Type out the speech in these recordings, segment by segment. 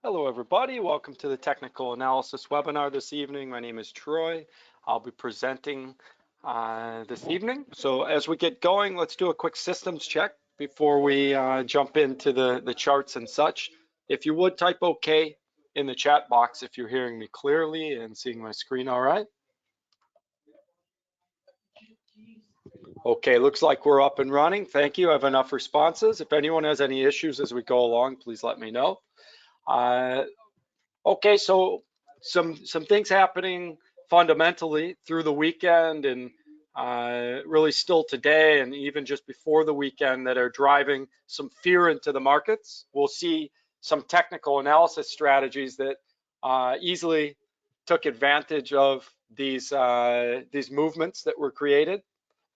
Hello everybody, welcome to the technical analysis webinar this evening. My name is Troy. I'll be presenting this evening. So as we get going, let's do a quick systems check before we jump into the charts and such. If you would type OK in the chat box if you're hearing me clearly and seeing my screen all right. Okay, looks like we're up and running. Thank you. I have enough responses. If anyone has any issues as we go along, please let me know. Okay, so some things happening fundamentally through the weekend and really still today and even just before the weekend that are driving some fear into the markets. We'll see some technical analysis strategies that easily took advantage of these movements that were created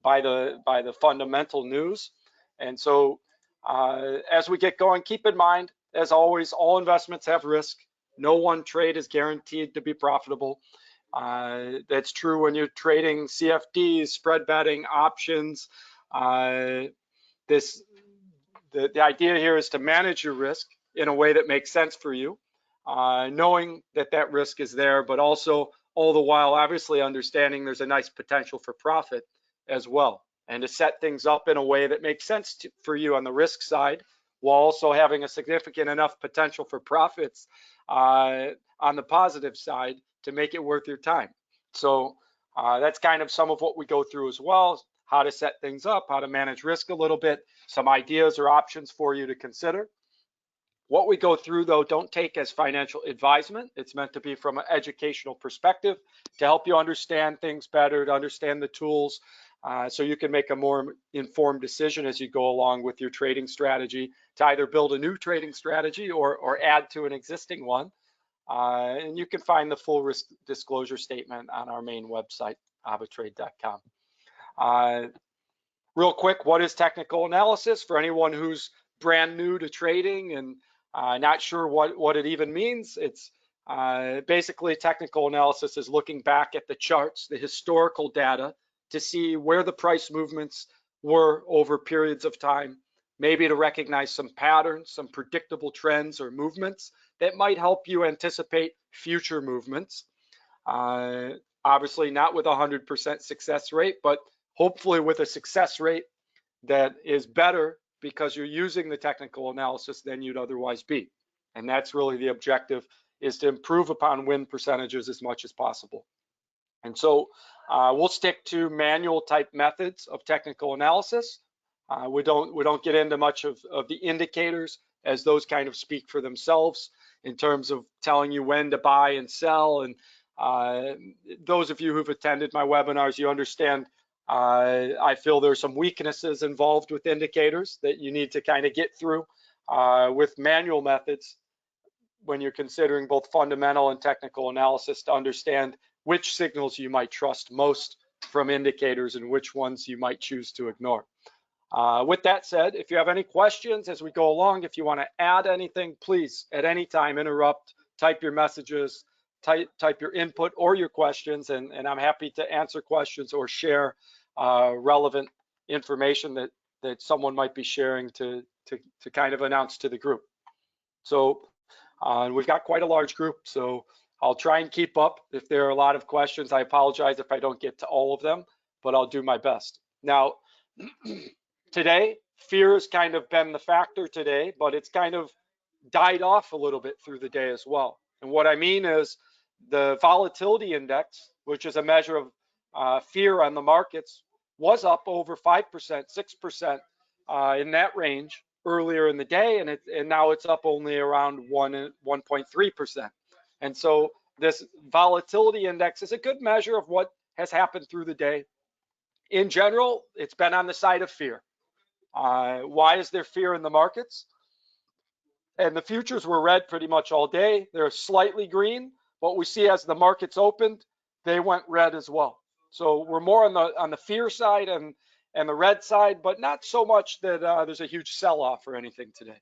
by the fundamental news. And so as we get going, keep in mind, as always, all investments have risk. No one trade is guaranteed to be profitable. That's true when you're trading CFDs, spread betting, options. The idea here is to manage your risk in a way that makes sense for you, knowing that that risk is there, but also all the while obviously understanding there's a nice potential for profit as well, and to set things up in a way that makes sense for you on the risk side, while also having a significant enough potential for profits on the positive side to make it worth your time. So that's kind of some of what we go through as well, how to set things up, how to manage risk a little bit, some ideas or options for you to consider. What we go through, though, don't take as financial advisement. It's meant to be from an educational perspective to help you understand things better, to understand the tools, so you can make a more informed decision as you go along with your trading strategy to either build a new trading strategy or add to an existing one. And you can find the full risk disclosure statement on our main website, avatrade.com. Real quick, what is technical analysis? For anyone who's brand new to trading and not sure what it even means, it's basically technical analysis is looking back at the charts, the historical data, to see where the price movements were over periods of time, maybe to recognize some patterns, some predictable trends or movements that might help you anticipate future movements. Obviously not with a 100% success rate, but hopefully with a success rate that is better because you're using the technical analysis than you'd otherwise be. And that's really the objective, is to improve upon win percentages as much as possible. And so we'll stick to manual type methods of technical analysis. We don't get into much of the indicators, as those kind of speak for themselves in terms of telling you when to buy and sell. And those of you who've attended my webinars, you understand I feel there's some weaknesses involved with indicators that you need to kind of get through with manual methods when you're considering both fundamental and technical analysis to understand which signals you might trust most from indicators and which ones you might choose to ignore. With that said, if you have any questions as we go along, if you want to add anything, please at any time interrupt, type your messages, type your input or your questions, and I'm happy to answer questions or share relevant information that someone might be sharing to kind of announce to the group. So we've got quite a large group, so I'll try and keep up. If there are a lot of questions, I apologize if I don't get to all of them, but I'll do my best. Now, today, fear has kind of been the factor today, but it's kind of died off a little bit through the day as well. And what I mean is the volatility index, which is a measure of fear on the markets, was up over 5%, 6% in that range earlier in the day, and now it's up only around 1.3%. And so this volatility index is a good measure of what has happened through the day. In general, it's been on the side of fear. Why is there fear in the markets? And the futures were red pretty much all day. They're slightly green. What we see as the markets opened, they went red as well. So we're more on the fear side and the red side, but not so much that there's a huge sell-off or anything today.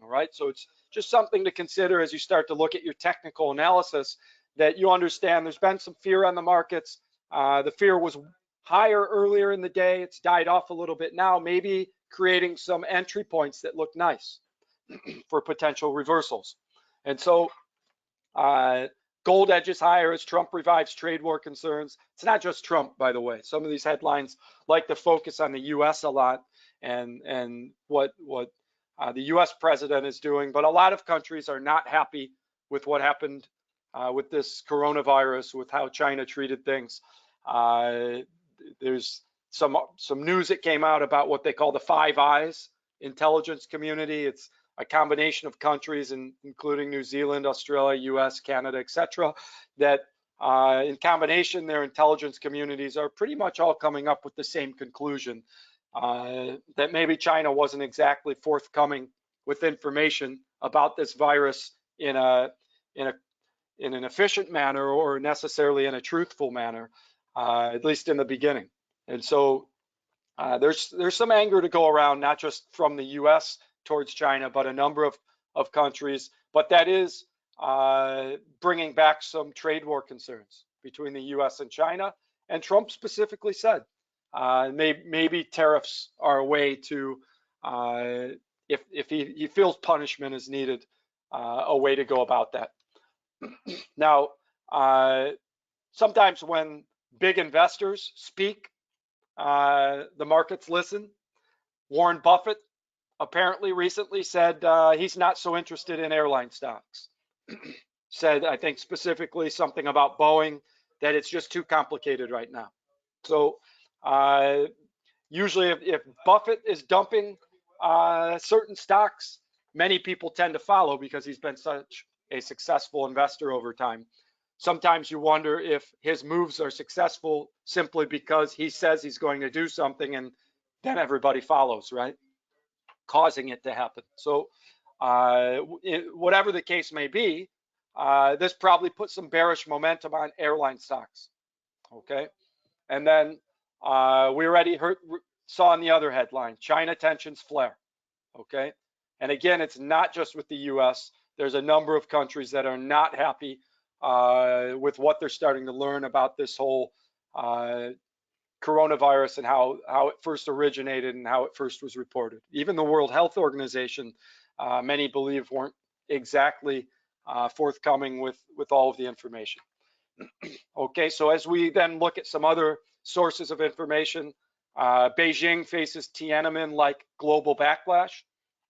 All right, so it's just something to consider as you start to look at your technical analysis, that you understand there's been some fear on the markets. The fear was higher earlier in the day. It's died off a little bit now, maybe creating some entry points that look nice for potential reversals. And so gold edges higher as Trump revives trade war concerns. It's not just Trump, by the way. Some of these headlines like to focus on the U.S. a lot and what the U.S. president is doing, but a lot of countries are not happy with what happened with this coronavirus, with how China treated things. There's some news that came out about what they call the Five Eyes intelligence community. It's a combination of countries, including New Zealand, Australia, US, Canada, etc., that in combination, their intelligence communities are pretty much all coming up with the same conclusion, that maybe China wasn't exactly forthcoming with information about this virus in an efficient manner or necessarily in a truthful manner, at least in the beginning. And so there's some anger to go around, not just from the US towards China, but a number of countries. But that is bringing back some trade war concerns between the US and China. And Trump specifically said maybe tariffs are a way to, if he feels punishment is needed, a way to go about that. Now, sometimes when big investors speak, the markets listen. Warren Buffett apparently recently said he's not so interested in airline stocks. Said, I think specifically something about Boeing, that it's just too complicated right now. So usually if Buffett is dumping certain stocks, many people tend to follow because he's been such a successful investor over time. Sometimes you wonder if his moves are successful simply because he says he's going to do something and then everybody follows, right? Causing it to happen. So whatever the case may be, this probably put some bearish momentum on airline stocks. Okay. And then we already saw in the other headline, China tensions flare. Okay. And again, it's not just with the US. There's a number of countries that are not happy with what they're starting to learn about this whole coronavirus and how it first originated and how it first was reported. Even the World Health Organization, many believe, weren't exactly forthcoming with all of the information. Okay, so as we then look at some other sources of information, Beijing faces Tiananmen-like global backlash.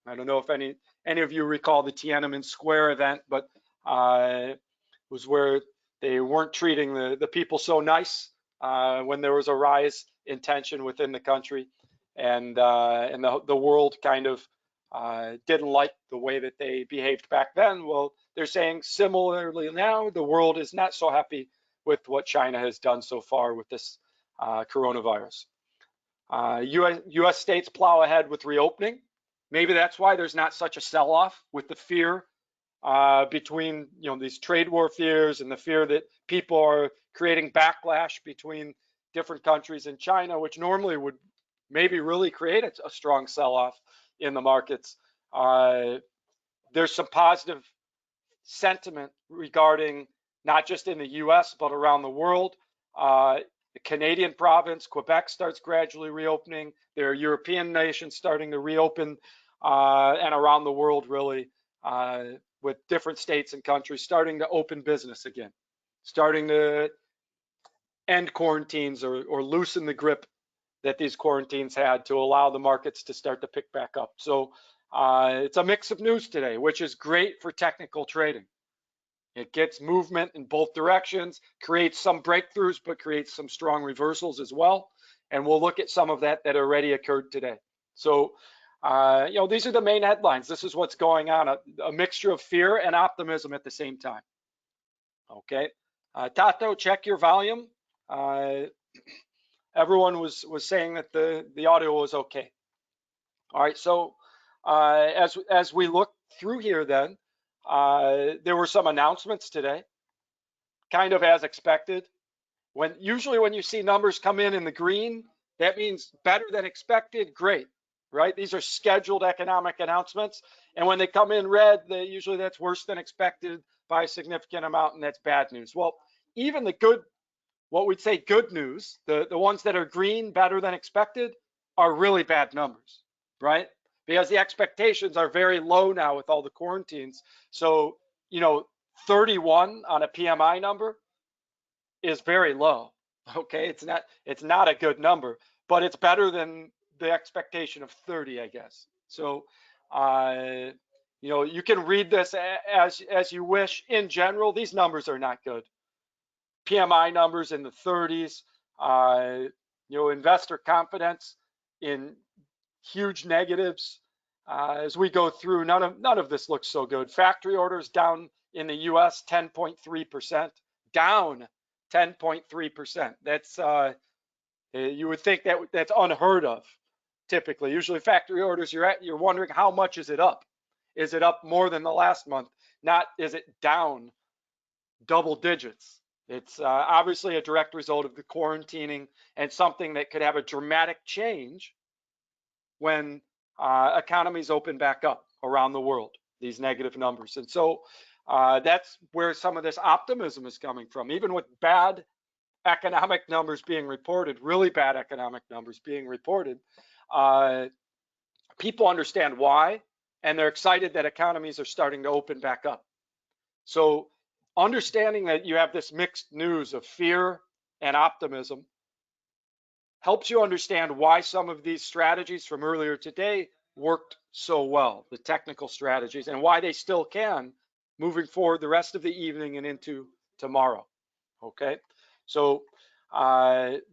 I don't know if any of you recall the Tiananmen Square event, but it was where they weren't treating the people so nice when there was a rise in tension within the country, and the world kind of didn't like the way that they behaved back then. Well, they're saying similarly now, the world is not so happy with what China has done so far with this coronavirus. US states plow ahead with reopening. Maybe that's why there's not such a sell-off with the fear between these trade war fears and the fear that people are creating backlash between different countries in China, which normally would maybe really create a strong sell-off in the markets. There's some positive sentiment regarding not just in the US, but around the world. The Canadian province, Quebec, starts gradually reopening. There are European nations starting to reopen, and around the world, really, with different states and countries starting to open business again, starting to end quarantines or loosen the grip that these quarantines had to allow the markets to start to pick back up. So it's a mix of news today, which is great for technical trading. It gets movement in both directions, creates some breakthroughs, but creates some strong reversals as well. And we'll look at some of that already occurred today. So, these are the main headlines. This is what's going on, a mixture of fear and optimism at the same time. Okay. Tato, check your volume. Everyone was saying that the audio was okay. All right. So as we look through here then, there were some announcements today, kind of as expected. Usually when you see numbers come in the green, that means better than expected, great, right? These are scheduled economic announcements. And when they come in red, usually that's worse than expected by a significant amount, and that's bad news. Well, even the good, what we'd say good news, the ones that are green, better than expected, are really bad numbers, right? Because the expectations are very low now with all the quarantines. So you know, 31 on a PMI number is very low. Okay, it's not a good number, but it's better than the expectation of 30, I guess. So, you know, you can read this as you wish. In general, these numbers are not good. PMI numbers in the 30s, you know, investor confidence in huge negatives. As we go through, none of this looks so good. Factory orders down in the U.S. 10.3%, down 10.3%. That's you would think that's unheard of. Typically, usually factory orders, you're wondering how much is it up? Is it up more than the last month? Not is it down double digits? It's obviously a direct result of the quarantining and something that could have a dramatic change when economies open back up around the world, these negative numbers. And so that's where some of this optimism is coming from. Even with bad economic numbers being reported, really bad economic numbers being reported, people understand why, and they're excited that economies are starting to open back up. So understanding that you have this mixed news of fear and optimism helps you understand why some of these strategies from earlier today worked so well, the technical strategies, and why they still can moving forward the rest of the evening and into tomorrow. Okay, so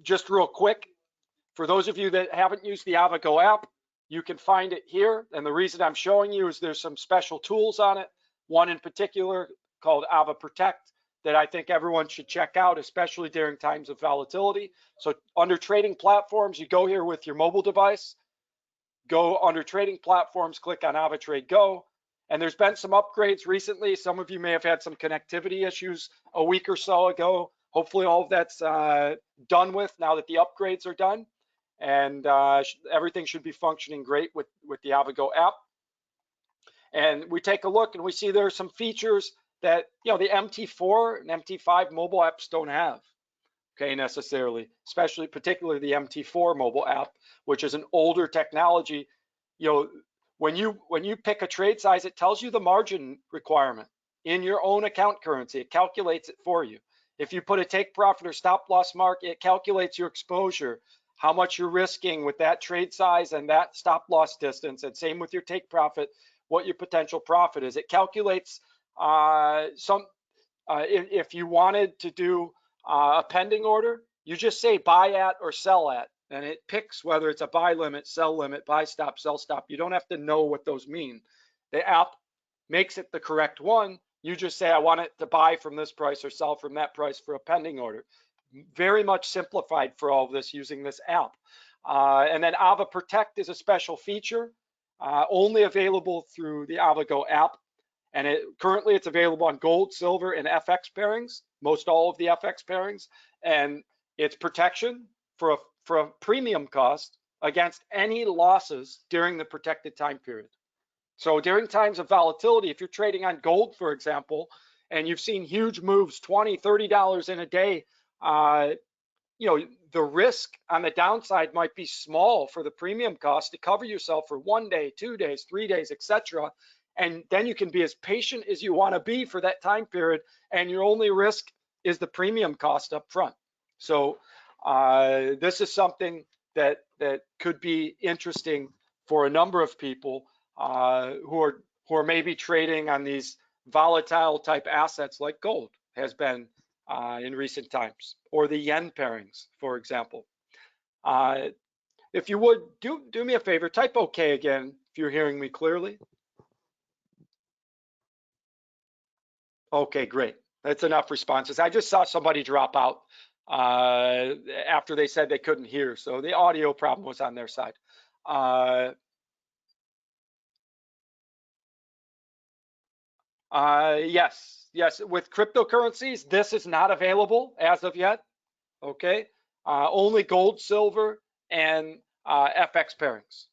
just real quick, for those of you that haven't used the AvaGo app, you can find it here. And the reason I'm showing you is there's some special tools on it. One in particular called AvaProtect that I think everyone should check out, especially during times of volatility. So under trading platforms, you go here with your mobile device, go under trading platforms, click on AvaTrade Go. And there's been some upgrades recently. Some of you may have had some connectivity issues a week or so ago. Hopefully all of that's done with now that the upgrades are done. And everything should be functioning great with the AvaGo app. And we take a look and we see there are some features that, you know, the MT4 and MT5 mobile apps don't have, okay, necessarily, especially particularly the MT4 mobile app, which is an older technology. You know, when you pick a trade size, it tells you the margin requirement in your own account currency. It calculates it for you. If you put a take profit or stop loss mark, it calculates your exposure, how much you're risking with that trade size and that stop loss distance, and same with your take profit, what your potential profit is. It calculates if you wanted to do a pending order, you just say buy at or sell at, and it picks whether it's a buy limit, sell limit, buy stop, sell stop. You don't have to know what those mean. The app makes it the correct one. You just say, I want it to buy from this price or sell from that price for a pending order. Very much simplified for all of this using this app. And then AvaProtect is a special feature, only available through the AvaGo app. And currently it's available on gold, silver, and FX pairings, most all of the FX pairings. And it's protection for a premium cost against any losses during the protected time period. So during times of volatility, if you're trading on gold, for example, and you've seen huge moves, $20, $30 in a day, you know, the risk on the downside might be small for the premium cost to cover yourself for 1 day, 2 days, 3 days, etc. And then you can be as patient as you want to be for that time period, and your only risk is the premium cost up front. So this is something that could be interesting for a number of people who are maybe trading on these volatile type assets like gold has been in recent times, or the yen pairings, for example. If you would, do me a favor, type OK again if you're hearing me clearly. Okay, great. That's enough responses. I just saw somebody drop out after they said they couldn't hear, so the audio problem was on their side. Yes, with cryptocurrencies, this is not available as of yet, okay? Only gold, silver, and FX pairings,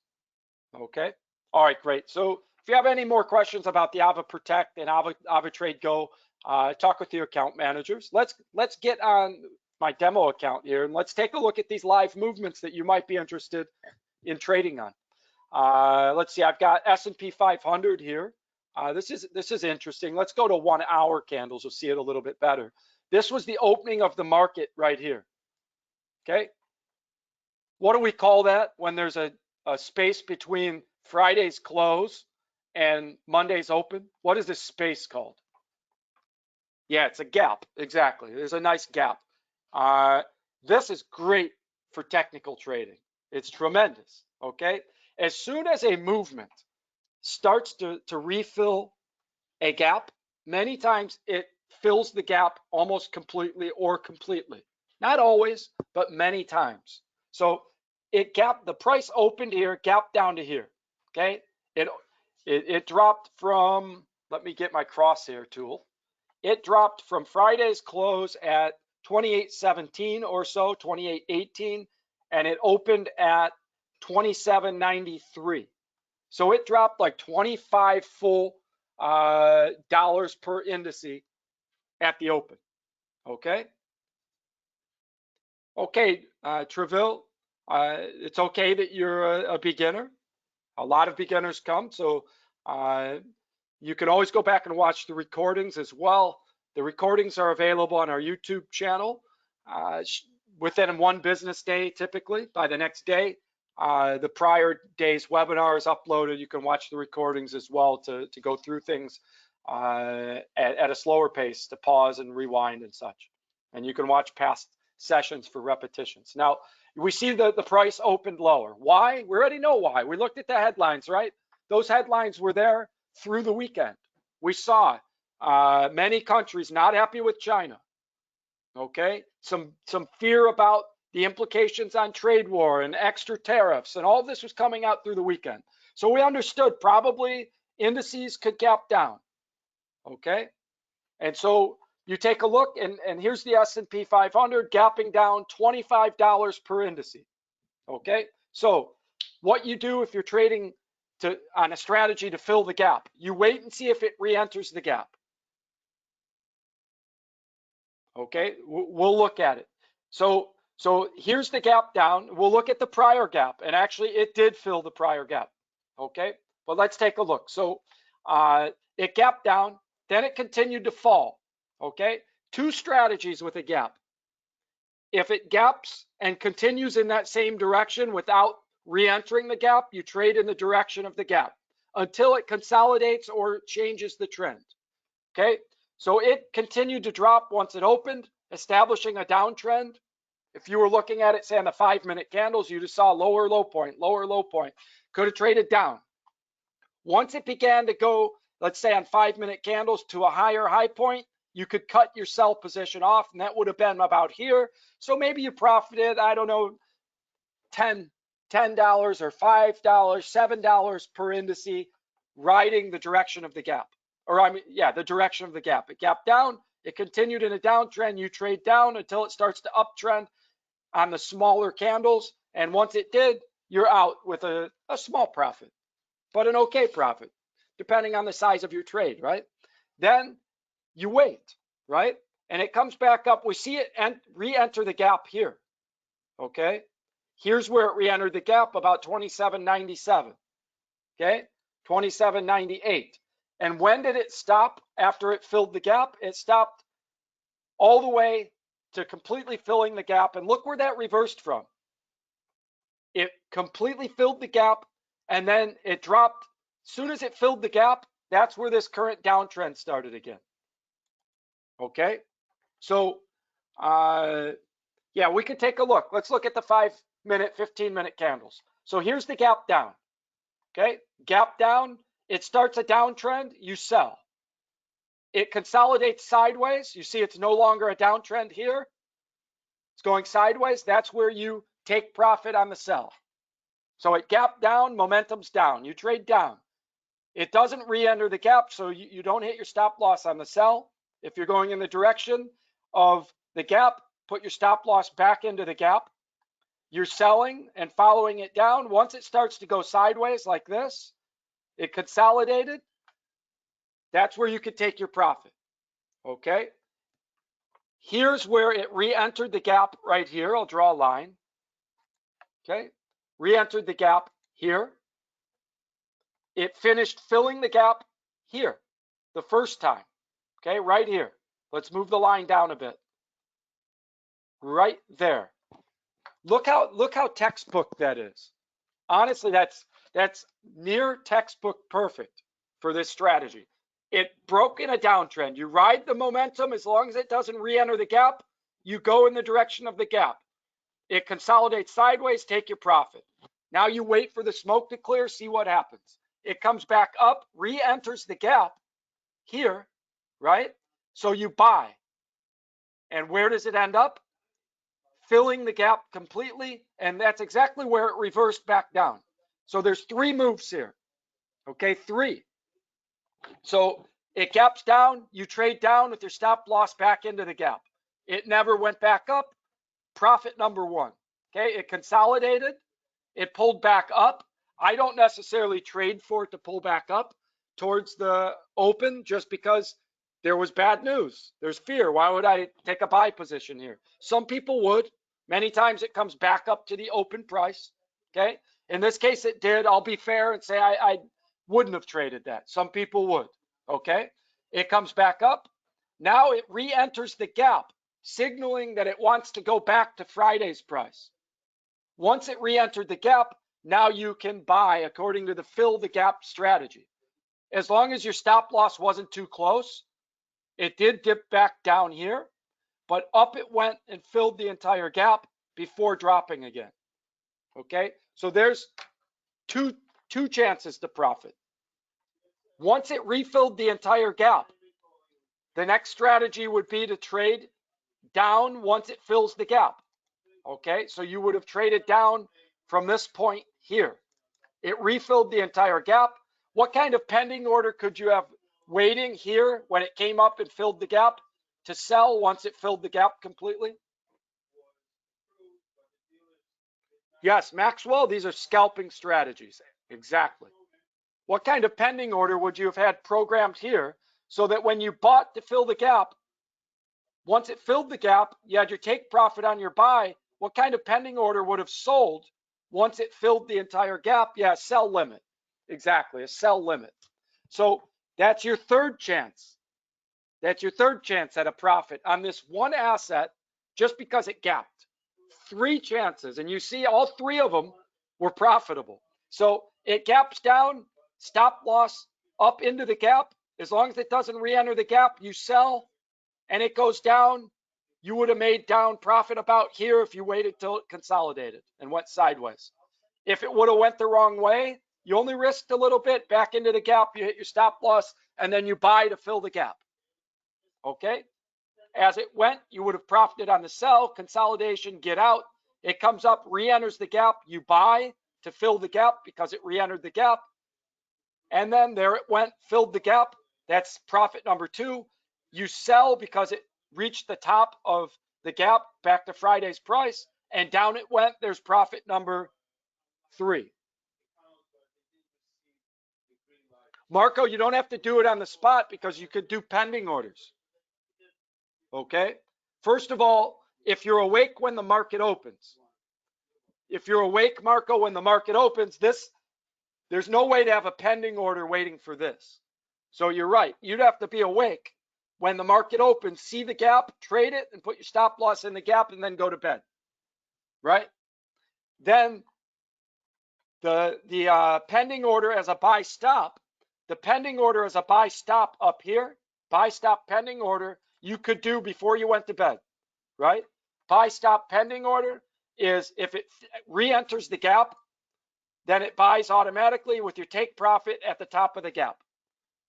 okay? All right, great. So if you have any more questions about the AvaProtect and AvaTrade Go, talk with your account managers. Let's get on my demo account here, and let's take a look at these live movements that you might be interested in trading on. Let's see, I've got S&P 500 here. This is interesting. Let's go to 1 hour candles. You'll see it a little bit better. This was the opening of the market right here. Okay. What do we call that when there's a space between Friday's close and Monday's open? What is this space called? Yeah, it's a gap. Exactly. There's a nice gap. This is great for technical trading. It's tremendous. Okay. As soon as a movement starts to refill a gap, many times it fills the gap almost completely or completely. Not always, but many times. So the price opened here, gapped down to here. Okay. It dropped from, let me get my crosshair tool. It dropped from Friday's close at 28.17 or so, 28.18, and it opened at 27.93. So it dropped like 25 full dollars per indice at the open. Okay. Okay, Treville, it's okay that you're a beginner. A lot of beginners come, so you can always go back and watch the recordings as well. The recordings are available on our YouTube channel within 1 business day, typically. By the next day, the prior day's webinar is uploaded. You can watch the recordings as well to go through things at a slower pace, to pause and rewind and such. And you can watch past sessions for repetitions. Now, we see the price opened lower. Why? We already know why. We looked at the headlines, right? Those headlines were there through the weekend. We saw many countries not happy with China. Okay, some fear about the implications on trade war and extra tariffs, and all of this was coming out through the weekend. So we understood probably indices could gap down. Okay, and so you take a look, and here's the S&P 500 gapping down $25 per indice. Okay, so what you do if you're trading on a strategy to fill the gap, you wait and see if it re-enters the gap. Okay, we'll look at it. So here's the gap down. We'll look at the prior gap, and actually it did fill the prior gap. Okay, but let's take a look. So it gapped down, then it continued to fall. Okay, 2 strategies with a gap. If it gaps and continues in that same direction without re-entering the gap, you trade in the direction of the gap until it consolidates or changes the trend. Okay, so it continued to drop once it opened, establishing a downtrend. If you were looking at it, say on the 5-minute candles, you just saw lower low point, lower low point. Could have traded down. Once it began to go, let's say on 5-minute candles to a higher high point, you could cut your sell position off, and that would have been about here. So maybe you profited, I don't know, $10 or $5, $7 per indice, riding the direction of the gap. Or the direction of the gap. It gapped down, it continued in a downtrend, you trade down until it starts to uptrend on the smaller candles. And once it did, you're out with a small profit, but an okay profit, depending on the size of your trade, right? Then you wait, right? And it comes back up. We see it re-enter the gap here, okay? Here's where it re-entered the gap, about 27.97, okay? 27.98. And when did it stop after it filled the gap? It stopped all the way to completely filling the gap. And look where that reversed from. It completely filled the gap, and then it dropped. As soon as it filled the gap, that's where this current downtrend started again. Okay, so yeah, we could take a look. Let's look at the 5-minute, 15-minute candles. So here's the gap down. Okay, gap down. It starts a downtrend, you sell. It consolidates sideways. You see it's no longer a downtrend here. It's going sideways. That's where you take profit on the sell. So it gapped down, momentum's down. You trade down. It doesn't re-enter the gap, so you don't hit your stop loss on the sell. If you're going in the direction of the gap, put your stop loss back into the gap. You're selling and following it down. Once it starts to go sideways like this, it consolidated. That's where you could take your profit. Okay. Here's where it re-entered the gap right here. I'll draw a line. Okay. Re-entered the gap here. It finished filling the gap here the first time. Okay, right here. Let's move the line down a bit. Right there. Look how textbook that is. Honestly, that's near textbook perfect for this strategy. It broke in a downtrend. You ride the momentum as long as it doesn't re-enter the gap, you go in the direction of the gap. It consolidates sideways, take your profit. Now you wait for the smoke to clear, see what happens. It comes back up, re-enters the gap here, right? So you buy. And where does it end up? Filling the gap completely, and that's exactly where it reversed back down. So there's 3 moves here. Okay, 3. So it gaps down, you trade down with your stop loss back into the gap. It never went back up. Profit number 1. Okay, it consolidated, it pulled back up. I don't necessarily trade for it to pull back up towards the open just because there was bad news. There's fear. Why would I take a buy position here? Some people would. Many times it comes back up to the open price. Okay. In this case, it did. I'll be fair and say I wouldn't have traded that. Some people would. Okay. It comes back up. Now it re-enters the gap, signaling that it wants to go back to Friday's price. Once it re-entered the gap, now you can buy according to the fill the gap strategy. As long as your stop loss wasn't too close, it did dip back down here, but up it went and filled the entire gap before dropping again. Okay, so there's two chances to profit. Once it refilled the entire gap, the next strategy would be to trade down once it fills the gap. Okay, so you would have traded down from this point here. It refilled the entire gap. What kind of pending order could you have waiting here when it came up and filled the gap to sell once it filled the gap completely? Yes, Maxwell, these are scalping strategies. Exactly. What kind of pending order would you have had programmed here so that when you bought to fill the gap, once it filled the gap, you had your take profit on your buy? What kind of pending order would have sold once it filled the entire gap? Yeah, sell limit. Exactly, a sell limit. So that's your third chance. That's your third chance at a profit on this one asset just because it gapped. 3 chances, and you see all 3 of them were profitable. So it gaps down, stop loss up into the gap. As long as it doesn't re-enter the gap, you sell, and it goes down. You would have made down profit about here if you waited till it consolidated and went sideways. If it would have went the wrong way, you only risked a little bit back into the gap, you hit your stop loss, and then you buy to fill the gap. Okay? As it went, you would have profited on the sell, consolidation, get out. It comes up, re-enters the gap, you buy to fill the gap because it re-entered the gap. And then there it went, filled the gap. That's profit number 2. You sell because it reached the top of the gap back to Friday's price, and down it went. There's profit number 3. Marco, you don't have to do it on the spot because you could do pending orders. Okay? First of all, if you're awake when the market opens, if you're awake, Marco, when the market opens, there's no way to have a pending order waiting for this. So you're right. You'd have to be awake when the market opens, see the gap, trade it, and put your stop loss in the gap, and then go to bed. Right? Then the pending order as a buy stop, the pending order as a buy stop up here, buy stop pending order, you could do before you went to bed, right? Buy stop pending order is if it re-enters the gap, then it buys automatically with your take profit at the top of the gap.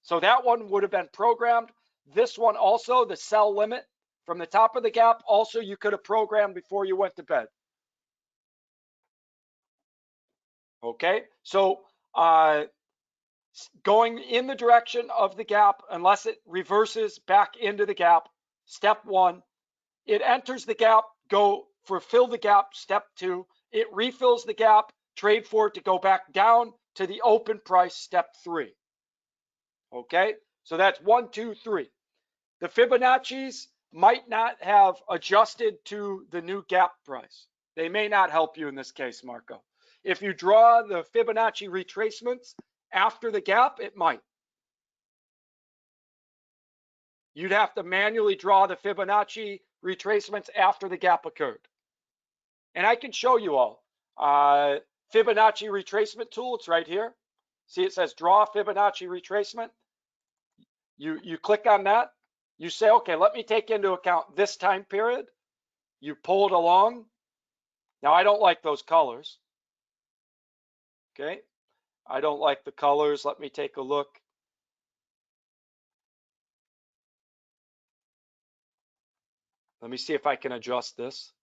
So that one would have been programmed. This one also, the sell limit from the top of the gap, also you could have programmed before you went to bed. Okay, so going in the direction of the gap, unless it reverses back into the gap, step 1. It enters the gap, go for fill the gap, step 2. It refills the gap, trade for it to go back down to the open price, step 3. Okay, so that's 1, 2, 3. The Fibonacci's might not have adjusted to the new gap price. They may not help you in this case, Marco. If you draw the Fibonacci retracements after the gap, it might. you'd have to manually draw the Fibonacci retracements after the gap occurred. And I can show you all. Fibonacci retracement tool, it's right here. See, it says draw Fibonacci retracement. You click on that. You say, okay, let me take into account this time period. You pull it along. Now, I don't like those colors. Okay, I don't like the colors. Let me take a look. Let me see if I can adjust this.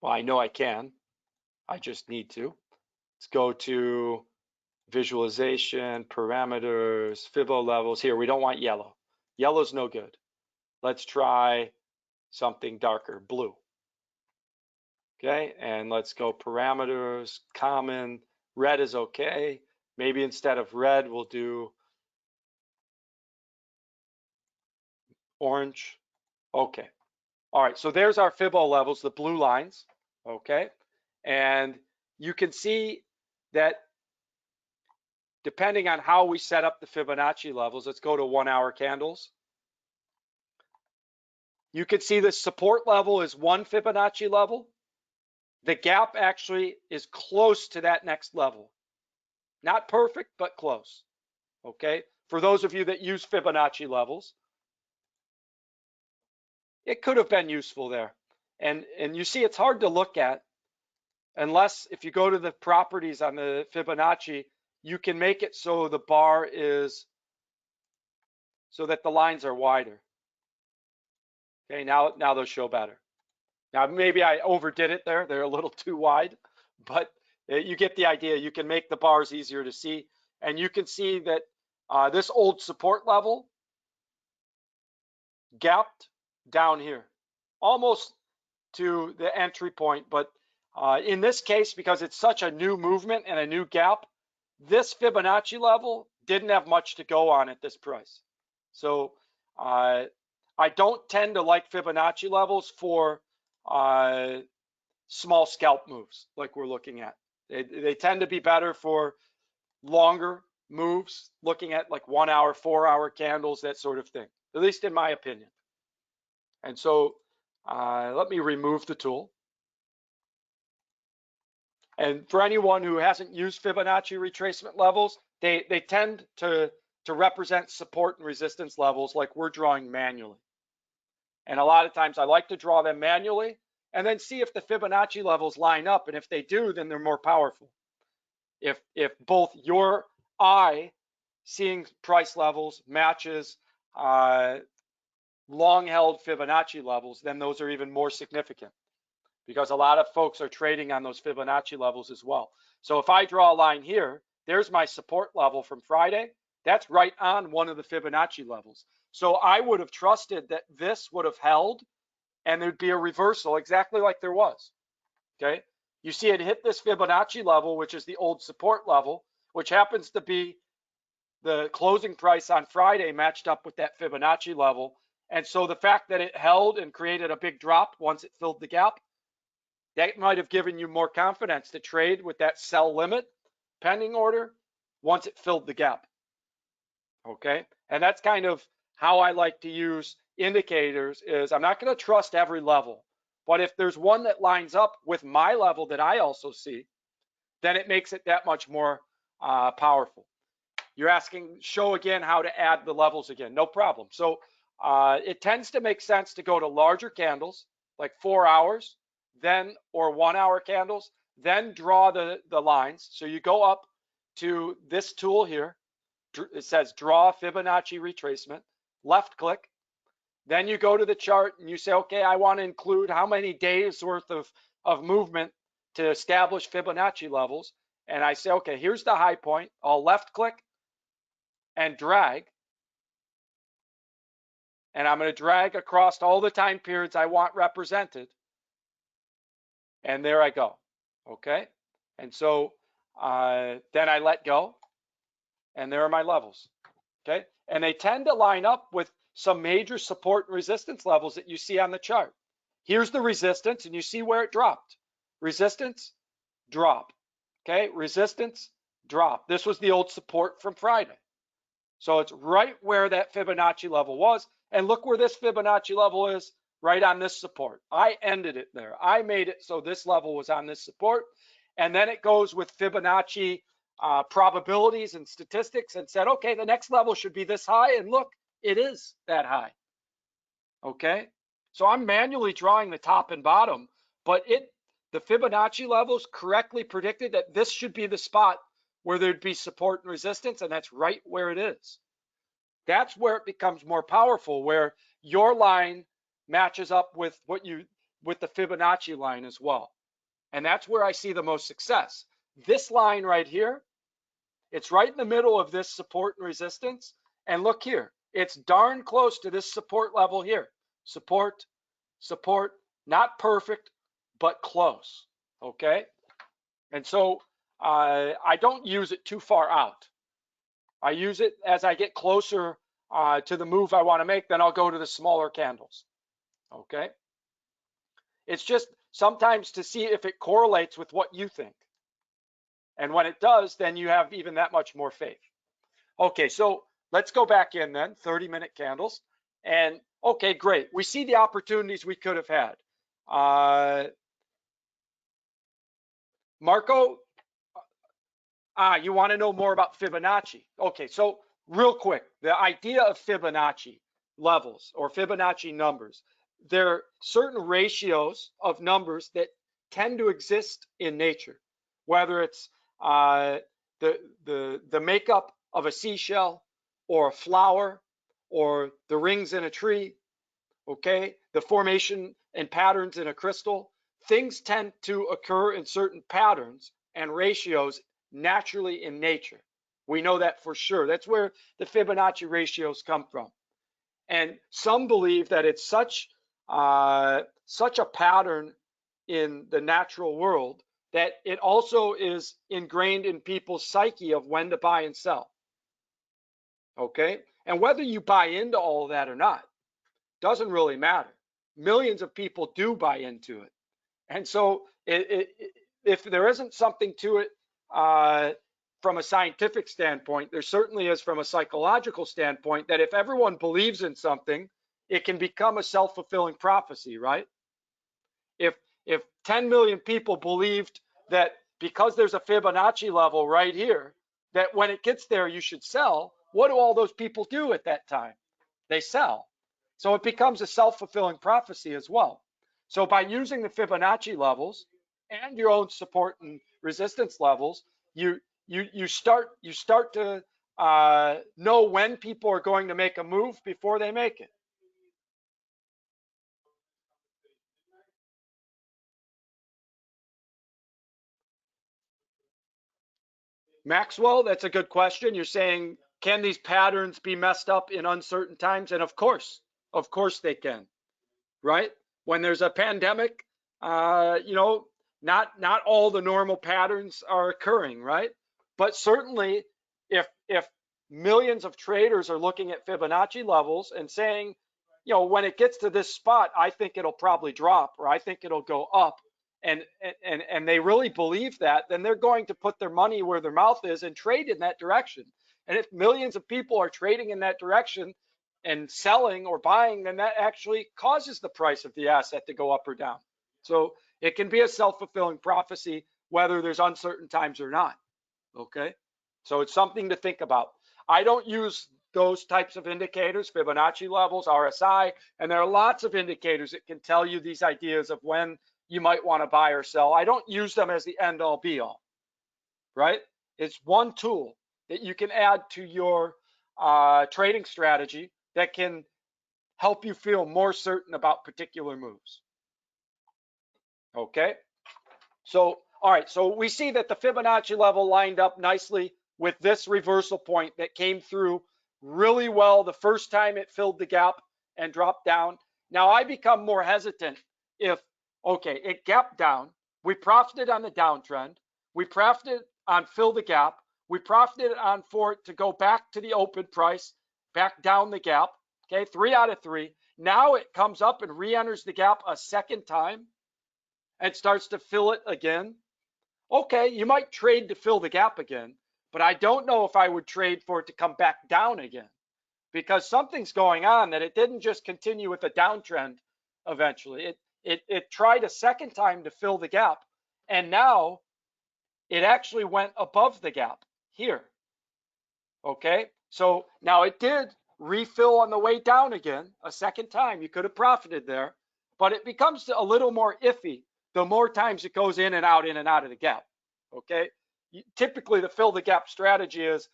Well, I know I can. I just need to. Let's go to visualization, parameters, Fibo levels. Here, we don't want yellow. Yellow's no good. Let's try something darker, blue. Okay, and let's go parameters, common. Red is okay. Maybe instead of red, we'll do orange. Okay. All right, so there's our Fibo levels, the blue lines. Okay, and you can see that depending on how we set up the Fibonacci levels, let's go to 1 hour candles. You can see the support level is 1 Fibonacci level. The gap actually is close to that next level. Not perfect, but close. Okay, for those of you that use Fibonacci levels, it could have been useful there. And you see, it's hard to look at unless if you go to the properties on the Fibonacci, you can make it so the bar is so that the lines are wider. Okay, now they'll show better. Now maybe I overdid it there. They're a little too wide, but you get the idea. You can make the bars easier to see, and you can see that this old support level gapped down here, almost to the entry point. But in this case, because it's such a new movement and a new gap, this Fibonacci level didn't have much to go on at this price. So I don't tend to like Fibonacci levels for small scalp moves like we're looking at. They tend to be better for longer moves, looking at like 1 hour, 4 hour candles, that sort of thing, at least in my opinion. And so let me remove the tool. And for anyone who hasn't used Fibonacci retracement levels, they tend to represent support and resistance levels like we're drawing manually. And a lot of times I like to draw them manually and then see if the Fibonacci levels line up. And if they do, then they're more powerful. If both your eye seeing price levels matches long held Fibonacci levels, then those are even more significant because a lot of folks are trading on those Fibonacci levels as well. So if I draw a line here, there's my support level from Friday. That's right on one of the Fibonacci levels. So I would have trusted that this would have held and there'd be a reversal exactly like there was. Okay, you see it hit this Fibonacci level, which is the old support level, which happens to be the closing price on Friday matched up with that Fibonacci level. And so the fact that it held and created a big drop once it filled the gap, that might have given you more confidence to trade with that sell limit pending order once it filled the gap. Okay, and that's kind of how I like to use indicators. Is I'm not going to trust every level, but if there's one that lines up with my level that I also see, then it makes it that much more powerful. You're asking, show again how to add the levels again. No problem. So it tends to make sense to go to larger candles, like 4 hours, then or 1 hour candles, then draw the lines. So you go up to this tool here. It says draw Fibonacci retracement, left click. Then you go to the chart and you say, okay, I want to include how many days worth of movement to establish Fibonacci levels. And I say, okay, here's the high point. I'll left click and drag. And I'm going to drag across all the time periods I want represented. And there I go. Okay. And so then I let go. And there are my levels. Okay. And they tend to line up with some major support and resistance levels that you see on the chart. Here's the resistance, and you see where it dropped. Resistance, drop. Okay. Resistance, drop. This was the old support from Friday. So it's right where that Fibonacci level was. And look where this Fibonacci level is, right on this support. I ended it there. I made it so this level was on this support. And then it goes with Fibonacci probabilities and statistics and said, okay, the next level should be this high. And look, it is that high. Okay. So I'm manually drawing the top and bottom, but the Fibonacci levels correctly predicted that this should be the spot where there'd be support and resistance, and that's right where it is. That's where it becomes more powerful, where your line matches up with with the Fibonacci line as well. And that's where I see the most success. This line right here, it's right in the middle of this support and resistance. And look here, it's darn close to this support level here. Support, support, not perfect, but close, okay? And so I don't use it too far out. I use it as I get closer to the move I want to make, then I'll go to the smaller candles, okay? It's just sometimes to see if it correlates with what you think. And when it does, then you have even that much more faith. Okay, so let's go back in then, 30-minute candles. And okay, great. We see the opportunities we could have had. Marco, you want to know more about Fibonacci. Okay, so real quick, the idea of Fibonacci levels or Fibonacci numbers, there are certain ratios of numbers that tend to exist in nature, whether it's the makeup of a seashell or a flower or the rings in a tree, okay, the formation and patterns in a crystal. Things tend to occur in certain patterns and ratios naturally in nature. We know that for sure. That's where the Fibonacci ratios come from. And some believe that it's such a pattern in the natural world that it also is ingrained in people's psyche of when to buy and sell. Okay? And whether you buy into all of that or not doesn't really matter. Millions of people do buy into it. And so if there isn't something to it from a scientific standpoint, there certainly is from a psychological standpoint, that if everyone believes in something, it can become a self-fulfilling prophecy, right? If 10 million people believed that because there's a Fibonacci level right here, that when it gets there, you should sell, what do all those people do at that time? They sell. So it becomes a self-fulfilling prophecy as well. So by using the Fibonacci levels and your own support and resistance levels, you start to know when people are going to make a move before they make it. Maxwell, that's a good question. You're saying, can these patterns be messed up in uncertain times? And of course they can, right? When there's a pandemic, not all the normal patterns are occurring, right? But certainly if millions of traders are looking at Fibonacci levels and saying, when it gets to this spot, I think it'll probably drop, or I think it'll go up, and they really believe that, then they're going to put their money where their mouth is and trade in that direction. And if millions of people are trading in that direction and selling or buying, then that actually causes the price of the asset to go up or down. So it can be a self-fulfilling prophecy, whether there's uncertain times or not. Okay, so it's something to think about. I don't use those types of indicators, Fibonacci levels, RSI, and there are lots of indicators that can tell you these ideas of when you might want to buy or sell. I don't use them as the end all be all, right? It's one tool that you can add to your trading strategy that can help you feel more certain about particular moves. Okay, so all right, so we see that the Fibonacci level lined up nicely with this reversal point that came through really well the first time it filled the gap and dropped down. Now I become more hesitant if, okay, it gapped down, we profited on the downtrend, we profited on fill the gap, we profited on for it to go back to the open price, back down the gap, okay, 3 out of 3. Now it comes up and re-enters the gap a second time and starts to fill it again. Okay, you might trade to fill the gap again, but I don't know if I would trade for it to come back down again, because something's going on that it didn't just continue with a downtrend eventually. It tried a second time to fill the gap, and now it actually went above the gap here. Okay, so now it did refill on the way down again a second time. You could have profited there, but it becomes a little more iffy the more times it goes in and out of the gap. Okay, typically the fill the gap strategy is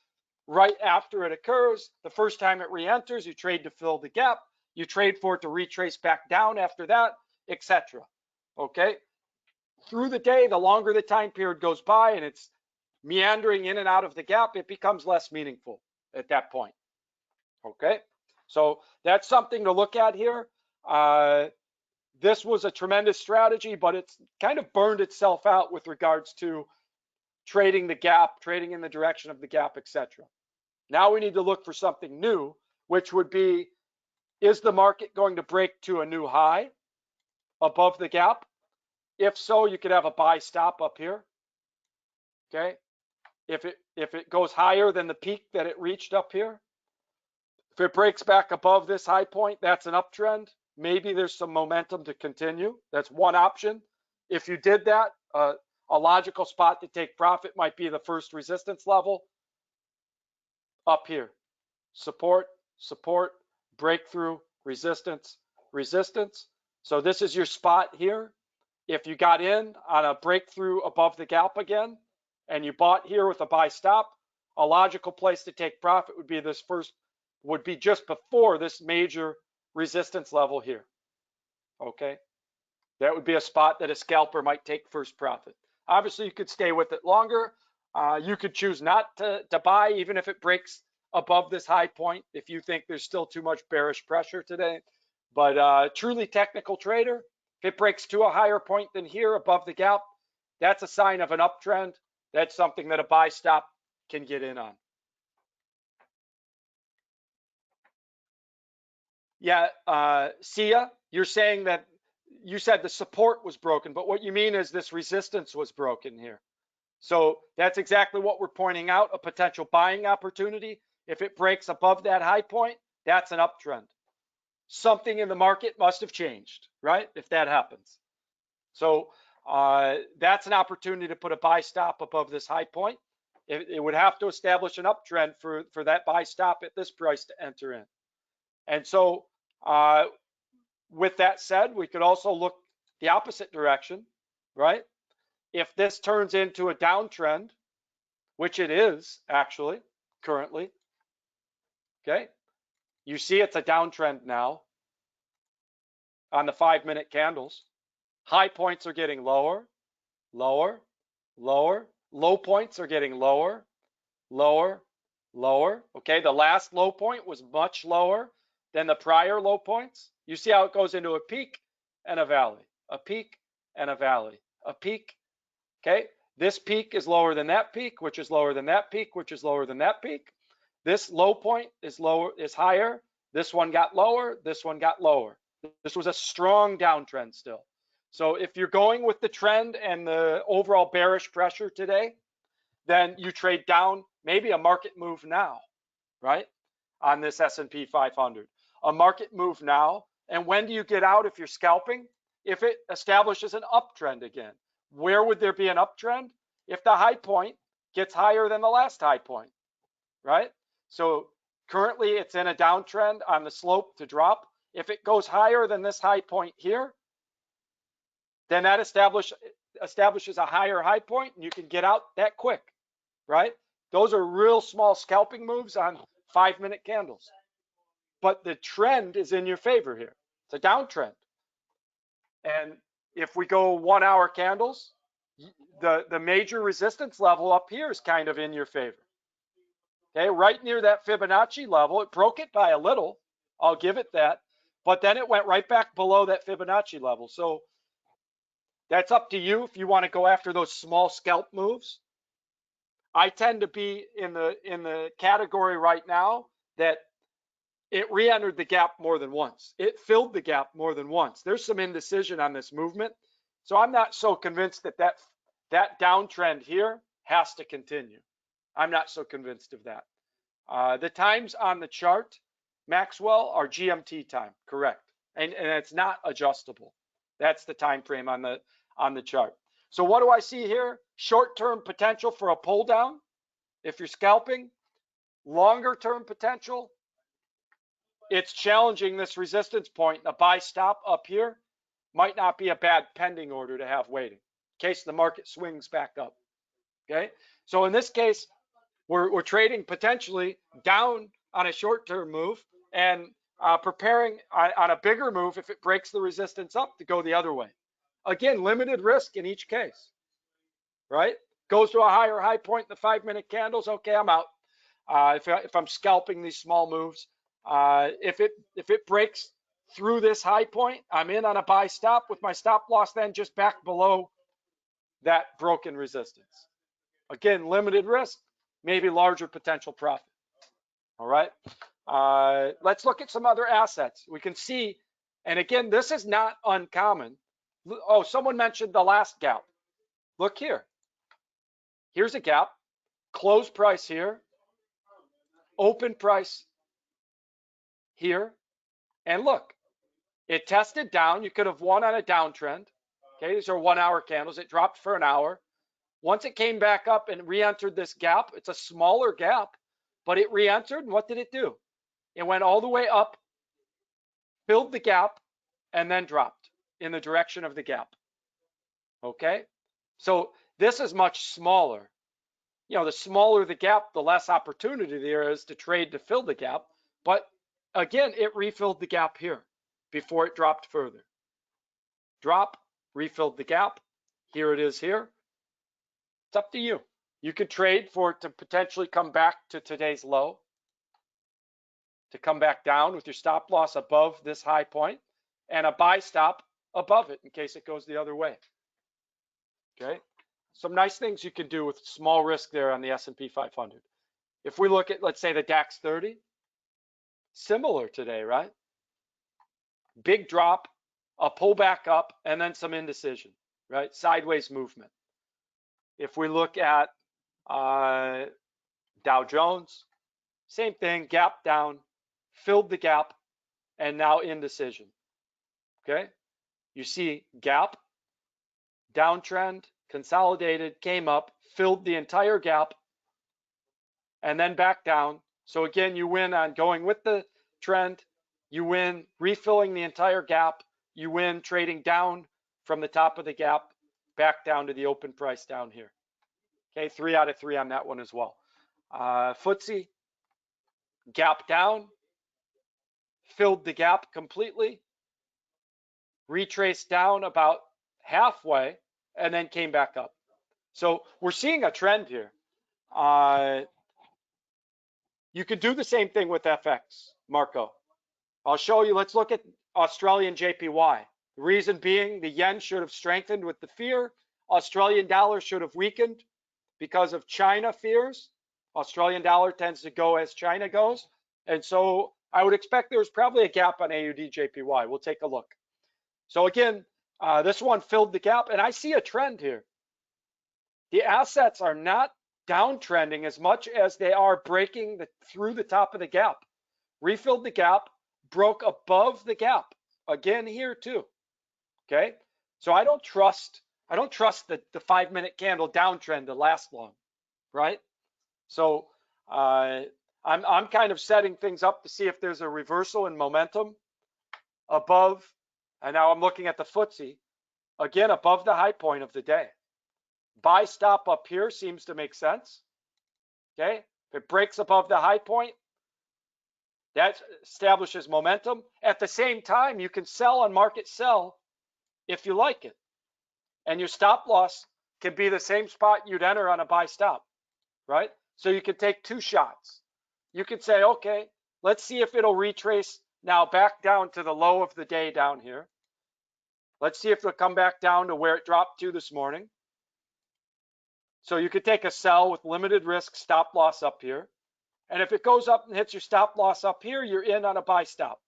right after it occurs. The first time it re-enters, you trade to fill the gap. You trade for it to retrace back down after that, etc. Okay, through the day, the longer the time period goes by and it's meandering in and out of the gap, it becomes less meaningful at that point. Okay, so that's something to look at here. This was a tremendous strategy, but it's kind of burned itself out with regards to trading the gap, trading in the direction of the gap, etc. Now we need to look for something new, which would be, is the market going to break to a new high above the gap? If so, you could have a buy stop up here. Okay, if it goes higher than the peak that it reached up here, if it breaks back above this high point, that's an uptrend. Maybe there's some momentum to continue. That's one option. If you did that, a logical spot to take profit might be the first resistance level up here. Support, support, breakthrough, resistance, resistance. So this is your spot here. If you got in on a breakthrough above the gap again, and you bought here with a buy stop, a logical place to take profit would be this first, would be just before this major resistance level here. Okay, that would be a spot that a scalper might take first profit. Obviously, you could stay with it longer. You could choose not to buy even if it breaks above this high point if you think there's still too much bearish pressure today. But truly technical trader, if it breaks to a higher point than here above the gap, that's a sign of an uptrend. That's something that a buy stop can get in on. Yeah, Sia, you're saying that you said the support was broken, but what you mean is this resistance was broken here. So that's exactly what we're pointing out, a potential buying opportunity. If it breaks above that high point, that's an uptrend. Something in the market must have changed, right? If that happens. So that's an opportunity to put a buy stop above this high point. It would have to establish an uptrend for that buy stop at this price to enter in. And so with that said, we could also look the opposite direction, right? If this turns into a downtrend, which it is actually currently, okay? You see it's a downtrend now on the 5-minute candles. High points are getting lower, lower, lower. Low points are getting lower, lower, lower. Okay, the last low point was much lower than the prior low points. You see how it goes into a peak and a valley, a peak and a valley, a peak. Okay, this peak is lower than that peak, which is lower than that peak, which is lower than that peak. This low point is lower, is higher. This one got lower, this one got lower. This was a strong downtrend still. So if you're going with the trend and the overall bearish pressure today, then you trade down, maybe a market move now, right? On this S&P 500, a market move now. And when do you get out if you're scalping? If it establishes an uptrend again. Where would there be an uptrend? If the high point gets higher than the last high point, right? So currently it's in a downtrend on the slope to drop. If it goes higher than this high point here, then that establishes a higher high point and you can get out that quick, right? Those are real small scalping moves on 5-minute candles. But the trend is in your favor here. It's a downtrend. And if we go 1-hour candles, the major resistance level up here is kind of in your favor. Okay, right near that Fibonacci level, it broke it by a little, I'll give it that, but then it went right back below that Fibonacci level. So that's up to you if you want to go after those small scalp moves. I tend to be in the category right now that it re-entered the gap more than once. It filled the gap more than once. There's some indecision on this movement. So I'm not so convinced that that downtrend here has to continue. I'm not so convinced of that. The times on the chart, Maxwell, are GMT time, correct. And it's not adjustable. That's the time frame on the chart. So what do I see here? Short-term potential for a pull down if you're scalping. Longer-term potential, it's challenging this resistance point. A buy stop up here might not be a bad pending order to have waiting in case the market swings back up. Okay, so in this case, we're trading potentially down on a short-term move and preparing on a bigger move if it breaks the resistance up to go the other way. Again, limited risk in each case, right? Goes to a higher high point in the 5-minute candles. Okay, I'm out. If I'm scalping these small moves, if it breaks through this high point, I'm in on a buy stop with my stop loss then just back below that broken resistance. Again, limited risk, maybe larger potential profit. All right. Let's look at some other assets. We can see, and again, this is not uncommon. Oh, someone mentioned the last gap. Look here. Here's a gap. Close price here. Open price here. And look, it tested down. You could have won on a downtrend. Okay, these are 1-hour candles. It dropped for an hour. Once it came back up and re-entered this gap, it's a smaller gap, but it re-entered, and what did it do? It went all the way up, filled the gap, and then dropped in the direction of the gap. Okay, so this is much smaller. You know, the smaller the gap, the less opportunity there is to trade to fill the gap. But again, it refilled the gap here before it dropped further. Drop, refilled the gap. Here it is here. It's up to you. You could trade for it to potentially come back to today's low, to come back down with your stop loss above this high point and a buy stop above it in case it goes the other way. Okay, some nice things you can do with small risk there on the S&P 500. If we look at, let's say, the DAX 30, similar today, right? Big drop, a pullback up, and then some indecision, right? Sideways movement. If we look at Dow Jones, same thing, gap down, filled the gap, and now indecision. Okay, you see gap, downtrend, consolidated, came up, filled the entire gap, and then back down. So again, you win on going with the trend, you win refilling the entire gap, you win trading down from the top of the gap back down to the open price down here. Okay, 3 out of 3 on that one as well. FTSE, gap down, filled the gap completely, retraced down about halfway, and then came back up. So we're seeing a trend here. You could do the same thing with FX, Marco. I'll show you. Let's look at Australian JPY. The reason being the yen should have strengthened with the fear. Australian dollar should have weakened because of China fears. Australian dollar tends to go as China goes. And so I would expect there's probably a gap on AUD JPY. We'll take a look. So again, this one filled the gap, and I see a trend here. The assets are not downtrending as much as they are breaking through the top of the gap. Refilled the gap, broke above the gap again here too. Okay, so I don't trust the 5-minute candle downtrend to last long, right? So I'm kind of setting things up to see if there's a reversal in momentum above, and now I'm looking at the FTSE again above the high point of the day. Buy stop up here seems to make sense. Okay, if it breaks above the high point, that establishes momentum. At the same time, you can sell on market sell if you like it. And your stop loss can be the same spot you'd enter on a buy stop, right? So you can take 2 shots. You could say, okay, let's see if it'll retrace now back down to the low of the day down here. Let's see if it'll come back down to where it dropped to this morning. So you could take a sell with limited risk stop loss up here. And if it goes up and hits your stop loss up here, you're in on a buy stop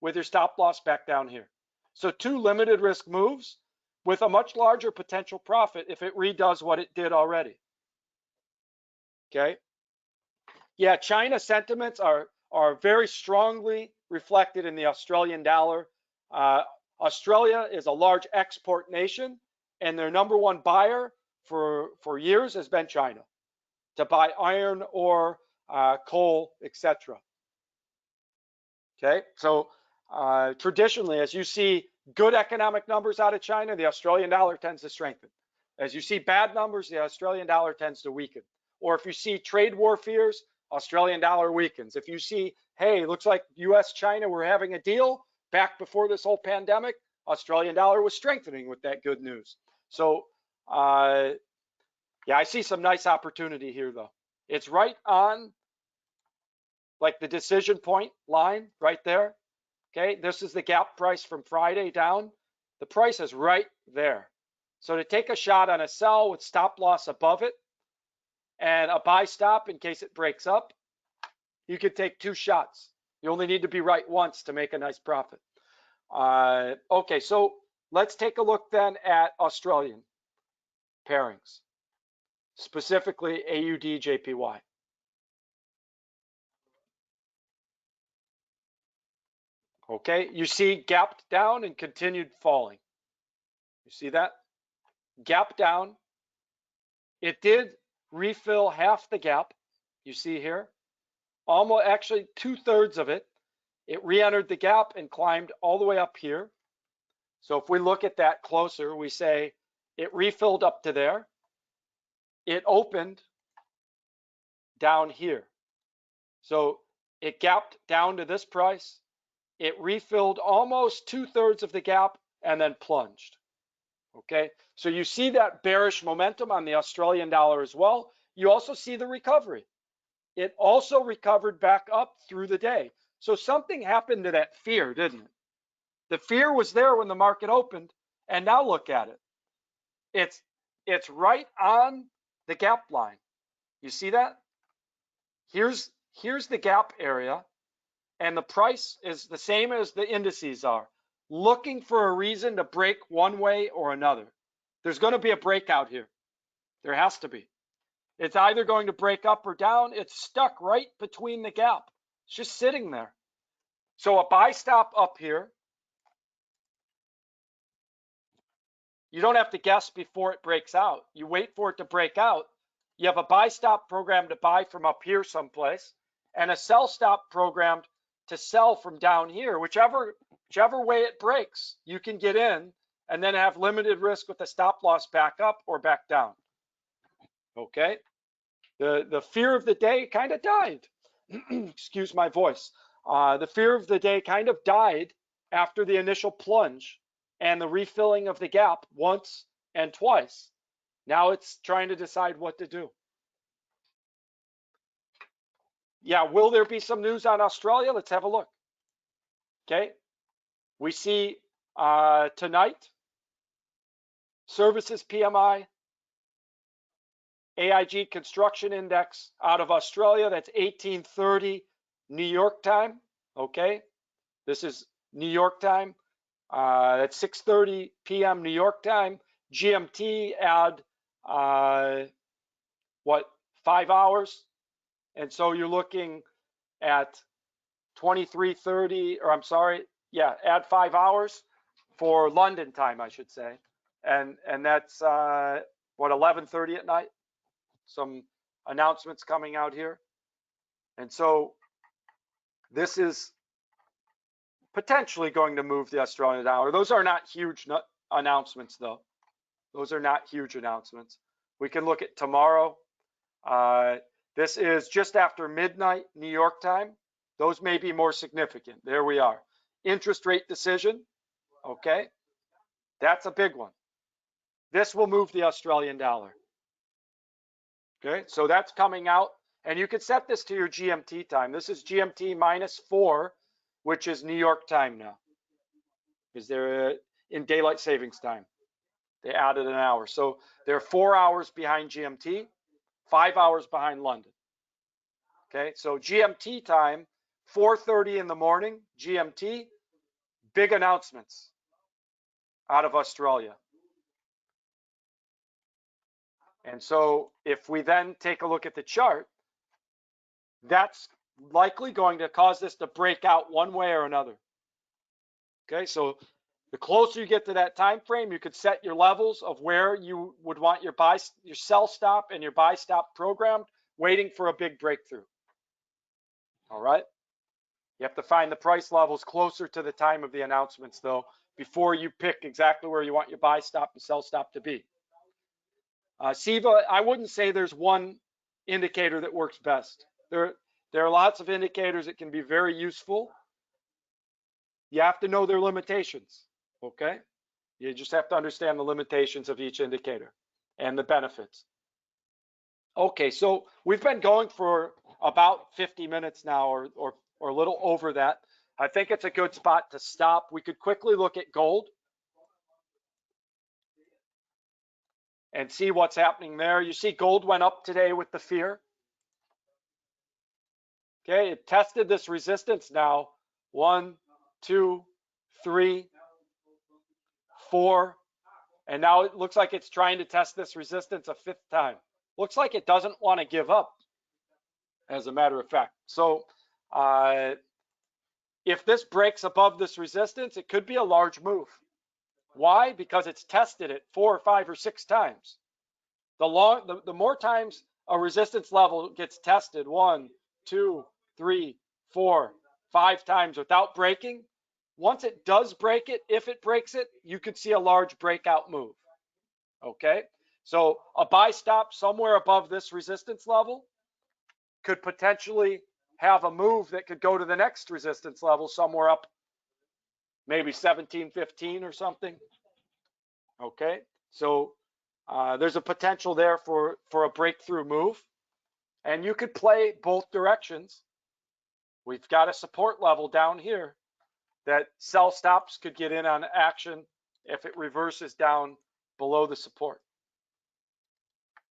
with your stop loss back down here. So 2 limited risk moves with a much larger potential profit if it redoes what it did already. Okay. Yeah, China sentiments are very strongly reflected in the Australian dollar. Australia is a large export nation, and their number one buyer for years has been China to buy iron ore, coal, etc. Okay, so traditionally, as you see good economic numbers out of China, the Australian dollar tends to strengthen. As you see bad numbers, the Australian dollar tends to weaken. Or if you see trade war fears, Australian dollar weakens. If you see, hey, looks like US, China, we're having a deal, back before this whole pandemic, Australian dollar was strengthening with that good news. So, yeah, I see some nice opportunity here, though. It's right on like the decision point line right there. Okay, this is the gap price from Friday down. The price is right there. So to take a shot on a sell with stop loss above it and a buy stop in case it breaks up, you could take 2 shots. You only need to be right once to make a nice profit. Okay, so let's take a look then at Australian pairings, specifically AUD JPY. Okay, you see gapped down and continued falling. You see that? Gap down. It did refill half the gap. You see here, almost actually 2/3 of it. It re-entered the gap and climbed all the way up here. So if we look at that closer, we say it refilled up to there. It opened down here. So it gapped down to this price. It refilled almost 2/3 of the gap and then plunged. Okay, so you see that bearish momentum on the Australian dollar as well. You also see the recovery. It also recovered back up through the day. So something happened to that fear, didn't it? The fear was there when the market opened, and now look at it. It's right on the gap line. You see that? Here's the gap area, and the price is the same as the indices are, looking for a reason to break one way or another. There's going to be a breakout here. There has to be. It's either going to break up or down. It's stuck right between the gap. It's just sitting there. So a buy stop up here. You don't have to guess before it breaks out. You wait for it to break out. You have a buy stop program to buy from up here someplace, and a sell stop programmed to sell from down here. Whichever way it breaks, you can get in and then have limited risk with the stop loss back up or back down. Okay, the fear of the day kind of died. Excuse my voice. The fear of the day kind of died after the initial plunge and the refilling of the gap once and twice. Now it's trying to decide what to do. Yeah, will there be some news on Australia? Let's have a look. Okay, we see tonight, services PMI, AIG construction index out of Australia. That's 18:30 New York time. Okay, this is New York time. That's 6:30 p.m. New York time. GMT add what, 5 hours? And so you're looking at 23:30, or I'm sorry, yeah, add 5 hours for London time, I should say. And that's what, 11:30 at night? Some announcements coming out here. And so this is potentially going to move the Australian dollar. Those are not huge announcements, though. Those are not huge announcements. We can look at tomorrow. This is just after midnight New York time. Those may be more significant. There we are. Interest rate decision. Okay, that's a big one. This will move the Australian dollar. Okay, so that's coming out, and you could set this to your GMT time. This is GMT -4, which is New York time now. Is there in daylight savings time? They added an hour, so they're 4 hours behind GMT, 5 hours behind London. Okay, so GMT time, 4:30 in the morning, GMT, big announcements out of Australia. And so if we then take a look at the chart, that's likely going to cause this to break out one way or another. Okay, so the closer you get to that time frame, you could set your levels of where you would want your sell stop and your buy stop programmed, waiting for a big breakthrough. All right. You have to find the price levels closer to the time of the announcements, though, before you pick exactly where you want your buy stop and sell stop to be. SIVA, I wouldn't say there's one indicator that works best. There are lots of indicators that can be very useful. You have to know their limitations, okay? You just have to understand the limitations of each indicator and the benefits. Okay, so we've been going for about 50 minutes now, or a little over that. I think it's a good spot to stop. We could quickly look at gold and see what's happening there. You see gold went up today with the fear. Okay, it tested this resistance now. 1, 2, 3, 4, and now it looks like it's trying to test this resistance a 5th time. Looks like it doesn't want to give up, as a matter of fact. So if this breaks above this resistance, it could be a large move. Why? Because it's tested it 4 or 5 or 6 times. The more times a resistance level gets tested, 1, 2, 3, 4, 5 times without breaking, once it does break it, if it breaks it, you could see a large breakout move. Okay, so a buy stop somewhere above this resistance level could potentially have a move that could go to the next resistance level somewhere up, maybe 1715 or something. Okay, so there's a potential there for a breakthrough move, and you could play both directions. We've got a support level down here that sell stops could get in on action if it reverses down below the support.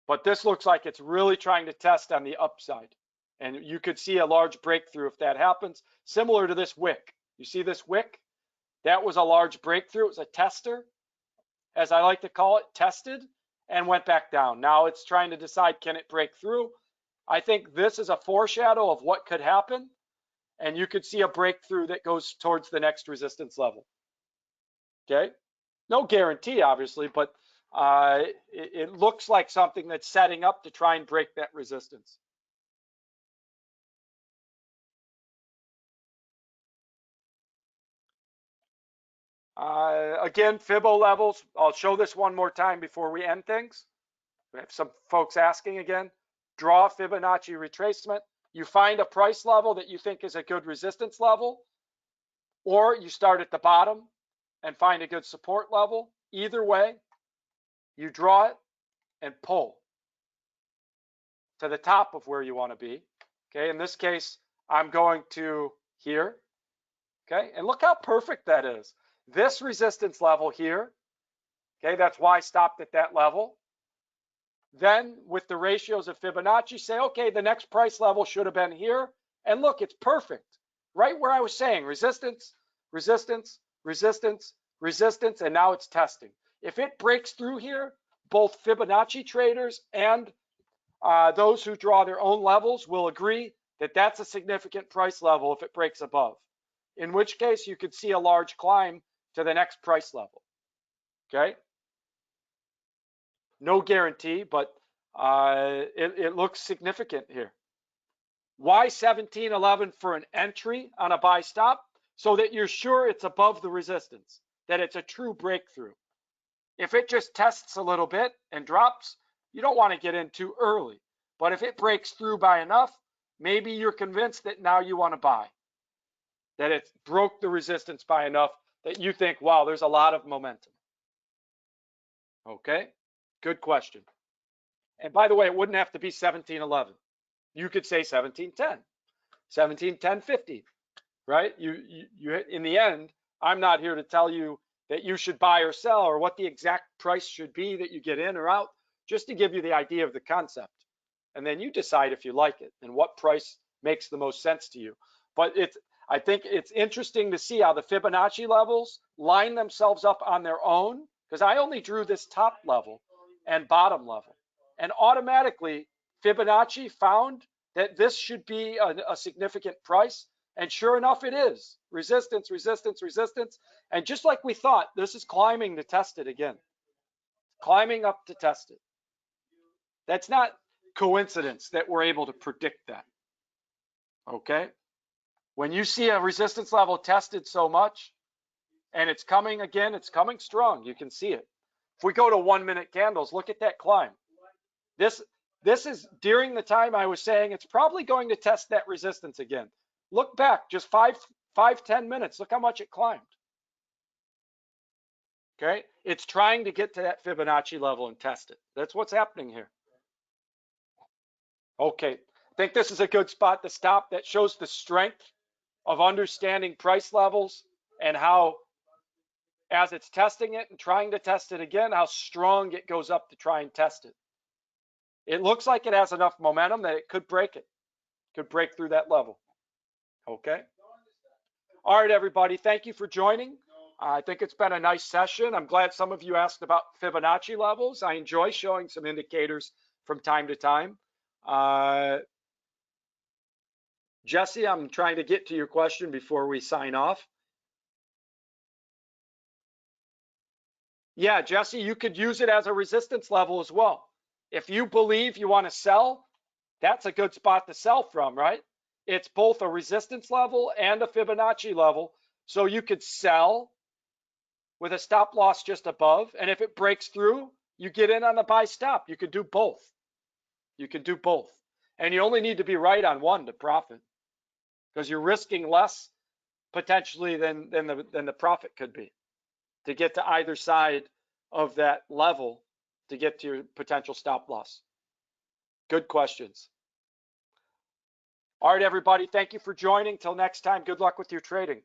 But this looks like it's really trying to test on the upside. And you could see a large breakthrough if that happens, similar to this wick. You see this wick? That was a large breakthrough. It was a tester, as I like to call it, tested and went back down. Now it's trying to decide, can it break through? I think this is a foreshadow of what could happen. And you could see a breakthrough that goes towards the next resistance level. Okay? No guarantee, obviously, but it looks like something that's setting up to try and break that resistance. Again, Fibo levels, I'll show this one more time before we end things. We have some folks asking again. Draw Fibonacci retracement. You find a price level that you think is a good resistance level, or you start at the bottom and find a good support level. Either way, you draw it and pull to the top of where you want to be. Okay, in this case, I'm going to here. Okay, and look how perfect that is. This resistance level here, okay, that's why I stopped at that level. Then with the ratios of Fibonacci, say, okay, the next price level should have been here. And look, it's perfect. Right where I was saying, resistance, resistance, resistance, resistance, and now it's testing. If it breaks through here, both Fibonacci traders and those who draw their own levels will agree that that's a significant price level if it breaks above. In which case, you could see a large climb to the next price level. Okay? No guarantee, but it looks significant here. Why 1711 for an entry on a buy stop? So that you're sure it's above the resistance, that it's a true breakthrough. If it just tests a little bit and drops, you don't want to get in too early. But if it breaks through by enough, maybe you're convinced that now you want to buy, that it broke the resistance by enough that you think, wow, there's a lot of momentum. Okay, good question. And by the way, it wouldn't have to be 1711. You could say 1710, 1710.50, right? You in the end, I'm not here to tell you that you should buy or sell or what the exact price should be that you get in or out, just to give you the idea of the concept. And then you decide if you like it and what price makes the most sense to you. But I think it's interesting to see how the Fibonacci levels line themselves up on their own, because I only drew this top level and bottom level. and automatically Fibonacci found that this should be a significant price. And sure enough, it is. Resistance, resistance, resistance. And just like we thought, this is climbing to test it again. Climbing up to test it. That's not coincidence that we're able to predict that. Okay? When you see a resistance level tested so much, and it's coming again, it's coming strong. You can see it. If we go to 1 minute candles, look at that climb. This is during the time I was saying it's probably going to test that resistance again. Look back, just 10 minutes. Look how much it climbed. Okay, it's trying to get to that Fibonacci level and test it. That's what's happening here. Okay, I think this is a good spot to stop. That shows the strength of understanding price levels and how, as it's testing it and trying to test it again, how strong it goes up to try and test it. It looks like it has enough momentum that it could break it, could break through that level. Okay. All right, everybody. Thank you for joining. I think it's been a nice session. I'm glad some of you asked about Fibonacci levels. I enjoy showing some indicators from time to time. Jesse, I'm trying to get to your question before we sign off. Yeah, Jesse, you could use it as a resistance level as well. If you believe you want to sell, that's a good spot to sell from, right? It's both a resistance level and a Fibonacci level. So you could sell with a stop loss just above. And if it breaks through, you get in on the buy stop. You could do both. You could do both. And you only need to be right on one to profit, because you're risking less potentially than the profit could be to get to either side of that level to get to your potential stop loss. Good questions. All right, everybody. Thank you for joining. Till next time, good luck with your trading.